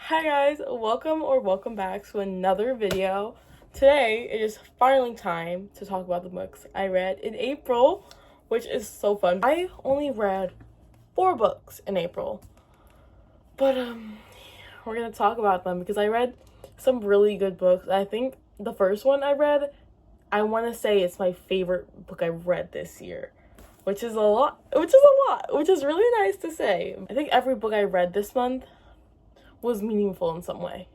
Hi guys, welcome back to another video. Today it is finally time to talk about the books I read in April, which is so fun. I only read 4 books in April, but we're gonna talk about them because I read some really good books. I think the first one I read, I want to say it's my favorite book I read this year, which is really nice to say. I think every book I read this month was meaningful in some way.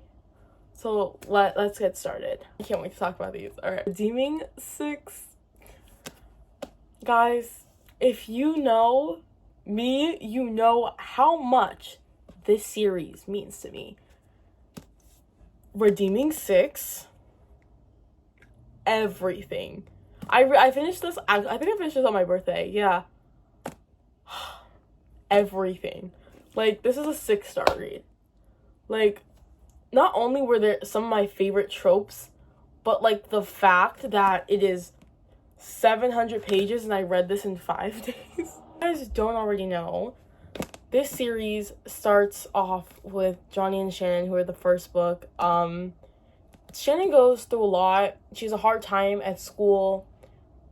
So let's get started. I can't wait to talk about these. All right, Redeeming 6. Guys, if you know me, you know how much this series means to me. Redeeming 6, everything. I finished this, I think I finished this on my birthday, yeah. Everything. Like, this is a 6-star read. Like, not only were there some of my favorite tropes, but like the fact that it is 700 pages and I read this in 5 days. If you guys don't already know, this series starts off with Johnny and Shannon, who are the first book. Shannon goes through a lot. She has a hard time at school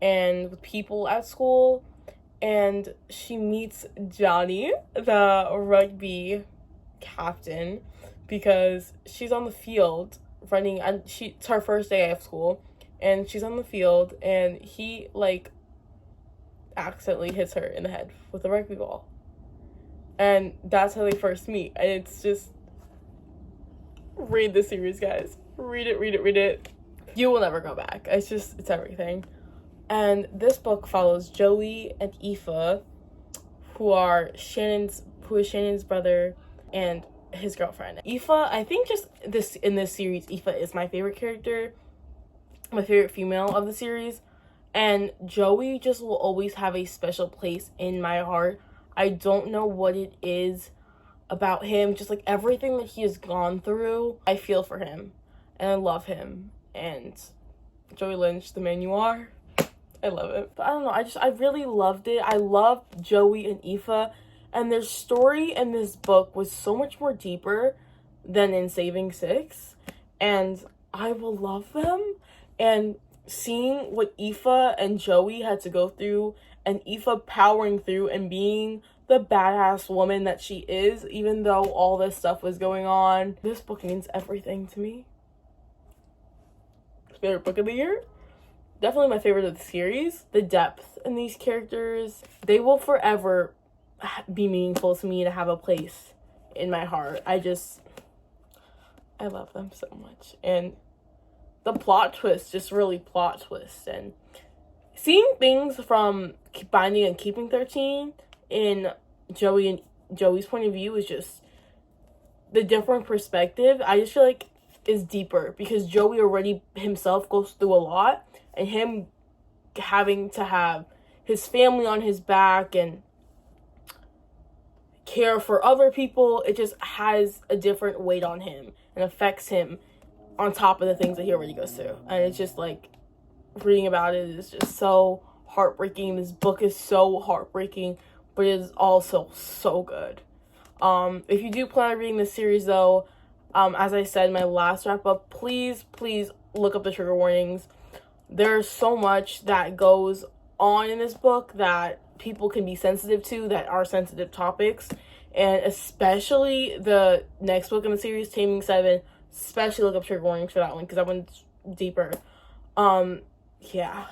and with people at school, and she meets Johnny, the rugby captain, because she's on the field running, and it's her first day of school, and she's on the field, and he like accidentally hits her in the head with a rugby ball, and that's how they first meet. And it's just, read the series, guys. Read it. You will never go back. It's everything. And this book follows Joey and Aoife, who is Shannon's brother and his girlfriend. Aoife, I think in this series, Aoife is my favorite character, my favorite female of the series, and Joey just will always have a special place in my heart. I don't know what it is about him, just like everything that he has gone through, I feel for him, and I love him. And Joey Lynch, the man you are, I love it. But I don't know, I really loved it. I loved Joey and Aoife, and their story in this book was so much more deeper than in Saving Six, and I will love them. And seeing what Aoife and Joey had to go through, and Aoife powering through and being the badass woman that she is, even though all this stuff was going on, this book means everything to me. Favorite book of the year? Definitely my favorite of the series. The depth in these characters, they will forever be meaningful to me, to have a place in my heart. I love them so much. And the plot twist, just really plot twist. And seeing things from Binding and Keeping 13 in Joey's point of view is just the different perspective. I just feel like is deeper, because Joey already himself goes through a lot, and him having to have his family on his back and care for other people, it just has a different weight on him and affects him on top of the things that he already goes through. And it's just like, reading about it is just so heartbreaking. This book is so heartbreaking, but it is also so good. If you do plan on reading this series though, as I said in my last wrap up, please look up the trigger warnings. There's so much that goes on in this book that people can be sensitive to, that are sensitive topics, and especially the next book in the series, Taming 7, especially look up trigger warnings for that one, because that one's deeper. Yeah,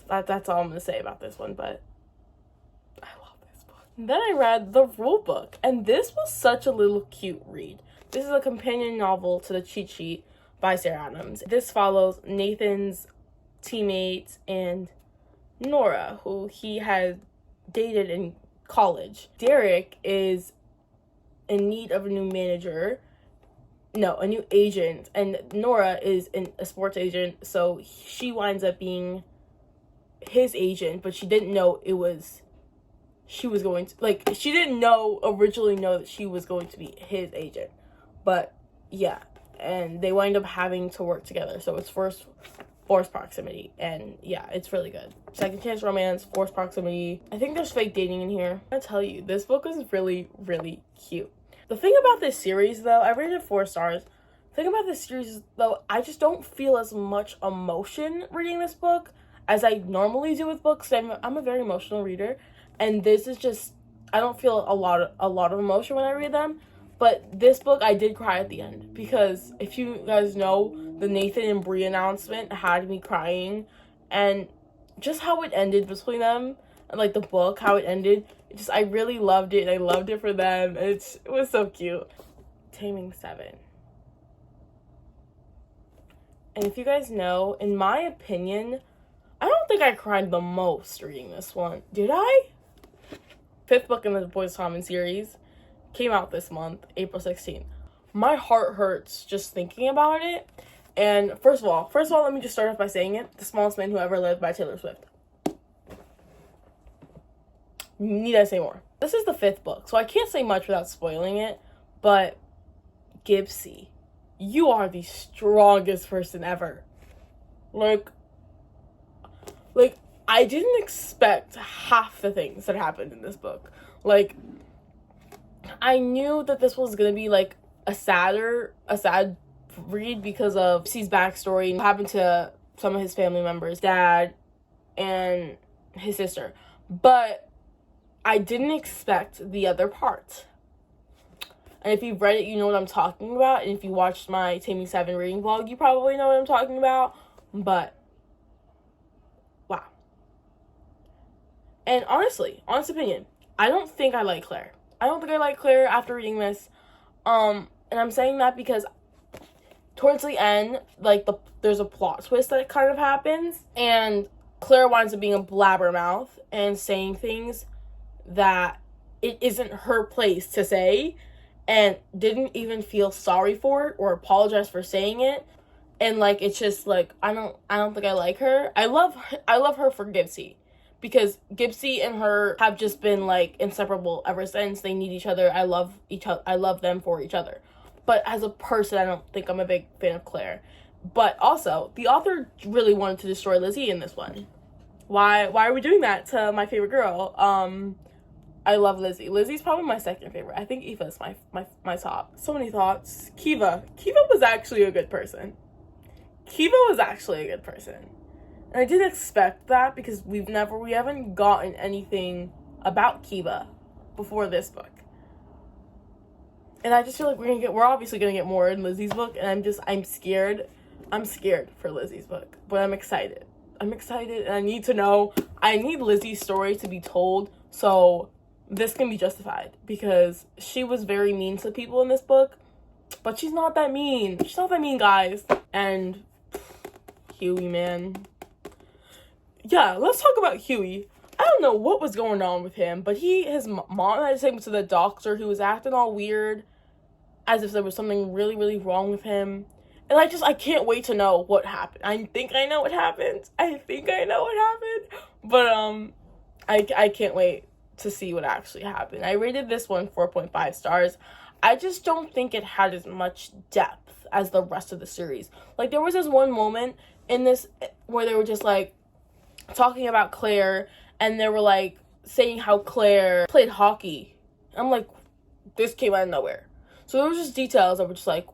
that's all I'm gonna say about this one, but I love this book. Then I read The Rule Book, and this was such a little cute read. This is a companion novel to The Cheat Sheet by Sarah Adams. This follows Nathan's teammate and Nora, who he had dated in college. Derek is in need of a new agent, and Nora is a sports agent, so she winds up being his agent, but she didn't know she didn't originally know that she was going to be his agent. But yeah, and they wind up having to work together, so it's forced proximity, and yeah, it's really good. Second chance romance, forced proximity. I think there's fake dating in here. I tell you, this book is really cute. The thing about this series, though, I rated it 4 stars. The thing about this series, though, I just don't feel as much emotion reading this book as I normally do with books. I'm a very emotional reader, and this is just, I don't feel a lot of emotion when I read them. But this book, I did cry at the end, because if you guys know, the Nathan and Bree announcement had me crying, and just how it ended between them, and like the book, how it ended, I really loved it, and I loved it for them. It was so cute. Taming 7. And if you guys know, in my opinion, I don't think I cried the most reading this one. Did I? 5th book in the Boys Common series. Came out this month, April 16th. My heart hurts just thinking about it. And first of all, let me just start off by saying it. The Smallest Man Who Ever Lived by Taylor Swift. Need I say more? This is the 5th book, so I can't say much without spoiling it. But Gibbsy, you are the strongest person ever. Like, I didn't expect half the things that happened in this book. Like, I knew that this was gonna be like a sad read because of Gibbsy's backstory and what happened to some of his family members, dad and his sister. But I didn't expect the other part. And if you've read it, you know what I'm talking about. And if you watched my Taming 7 reading vlog, you probably know what I'm talking about. But, wow. And honestly, honest opinion, I don't think I like Claire. I don't think I like Claire after reading this. And I'm saying that because towards the end, like, there's a plot twist that kind of happens. And Claire winds up being a blabbermouth and saying things that it isn't her place to say, and didn't even feel sorry for it or apologize for saying it. And like, it's just like, I don't think I like her. I love her for Gibbsy, because Gibbsy and her have just been like inseparable ever since. They need each other. I love them for each other. But as a person, I don't think I'm a big fan of Claire. But also, the author really wanted to destroy Lizzie in this one. Why are we doing that to my favorite girl? I love Lizzie. Lizzie's probably my second favorite. I think Eva's my top. So many thoughts. Kiva was actually a good person. And I didn't expect that, because we haven't gotten anything about Kiva before this book. And I just feel like we're obviously gonna get more in Lizzie's book, and I'm scared. I'm scared for Lizzie's book, but I'm excited. And I need Lizzie's story to be told, so this can be justified, because she was very mean to people in this book, but she's not that mean. She's not that mean, guys. And Huey, man. Yeah, let's talk about Huey. I don't know what was going on with him, but his mom had to take him to the doctor, who was acting all weird, as if there was something really, really wrong with him. And I can't wait to know what happened. I think I know what happened. But, I can't wait to see what actually happened. I rated this one 4.5 stars. I just don't think it had as much depth as the rest of the series. Like, there was this one moment in this where they were just, like, talking about Claire, and they were, like, saying how Claire played hockey. I'm like, this came out of nowhere. So there was just details that were just, like,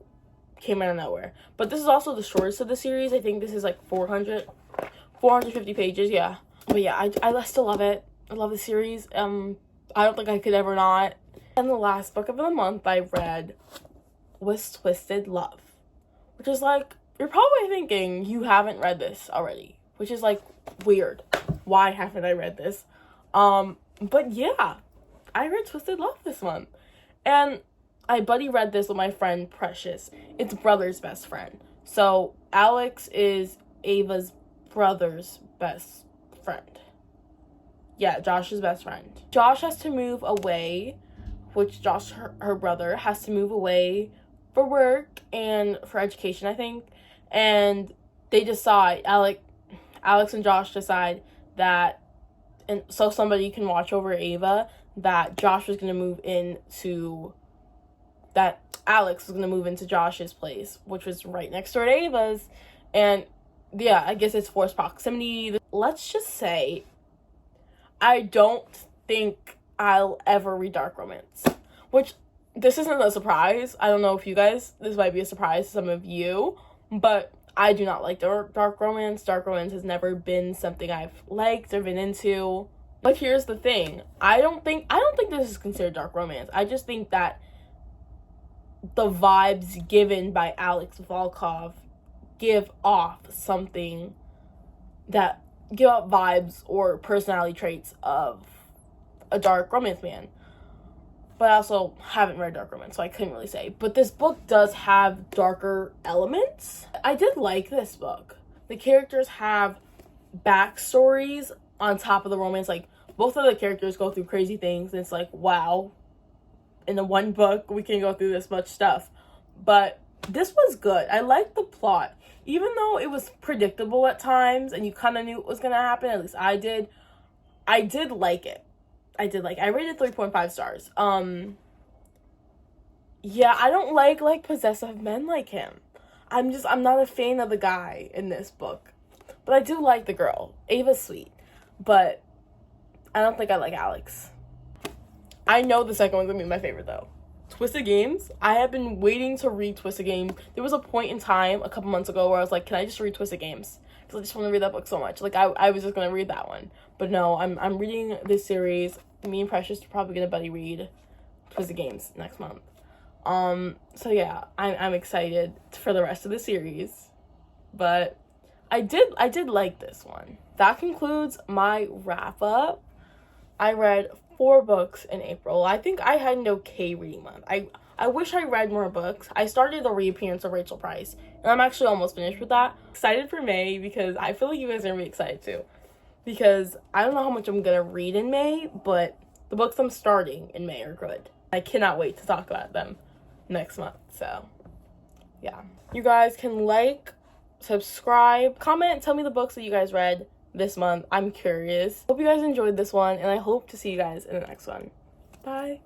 came out of nowhere. But this is also the shortest of the series. I think this is, like, 450 pages, yeah. But, yeah, I still love it. I love the series. I don't think I could ever not. And the last book of the month I read was Twisted Love, which is like, you're probably thinking you haven't read this already, which is like weird. Why haven't I read this? But yeah, I read Twisted Love this month, and I buddy read this with my friend Precious. It's brother's best friend. So Alex is Ava's brother's best friend. Yeah, Josh's best friend. Josh has to move away, which Josh, her brother, has to move away for work and for education, I think. And they decide, Alex and Josh decide that, and so somebody can watch over Ava, that Alex was going to move into Josh's place, which was right next door to Ava's. And yeah, I guess it's forced proximity. Let's just say, I don't think I'll ever read dark romance, which this isn't a surprise. I don't know if you guys, this might be a surprise to some of you, but I do not like dark romance. Dark romance has never been something I've liked or been into. But here's the thing. I don't think this is considered dark romance. I just think that the vibes given by Alex Volkov give off something that give off vibes or personality traits of a dark romance man. But I also haven't read dark romance, so I couldn't really say. But this book does have darker elements. I did like this book. The characters have backstories on top of the romance. Like, both of the characters go through crazy things, and it's like, wow, in the one book we can go through this much stuff. But this was good. I liked the plot. Even though it was predictable at times and you kind of knew what was going to happen, at least I did like it. I rated 3.5 stars. Yeah, I don't like possessive men like him. I'm not a fan of the guy in this book. But I do like the girl. Ava's sweet. But I don't think I like Alex. I know the second one's gonna be my favorite though. Twisted Games. I have been waiting to read Twisted Games. There was a point in time a couple months ago where I was like, can I just read Twisted Games? Because I just want to read that book so much. Like, I was just gonna read that one. But no, I'm reading this series. Me and Precious are probably gonna buddy read Twisted Games next month. So yeah, I'm excited for the rest of the series. But I did like this one. That concludes my wrap up. I read 4 books in April. I think I had an okay reading month. I wish I read more books. I started the reappearance of Rachel Price, and I'm actually almost finished with that. Excited for May because I feel like you guys are gonna be excited too. Because I don't know how much I'm gonna read in May, but the books I'm starting in May are good. I cannot wait to talk about them next month. So yeah, you guys can like, subscribe, comment, tell me the books that you guys read this month. I'm curious. Hope you guys enjoyed this one, and I hope to see you guys in the next one. Bye.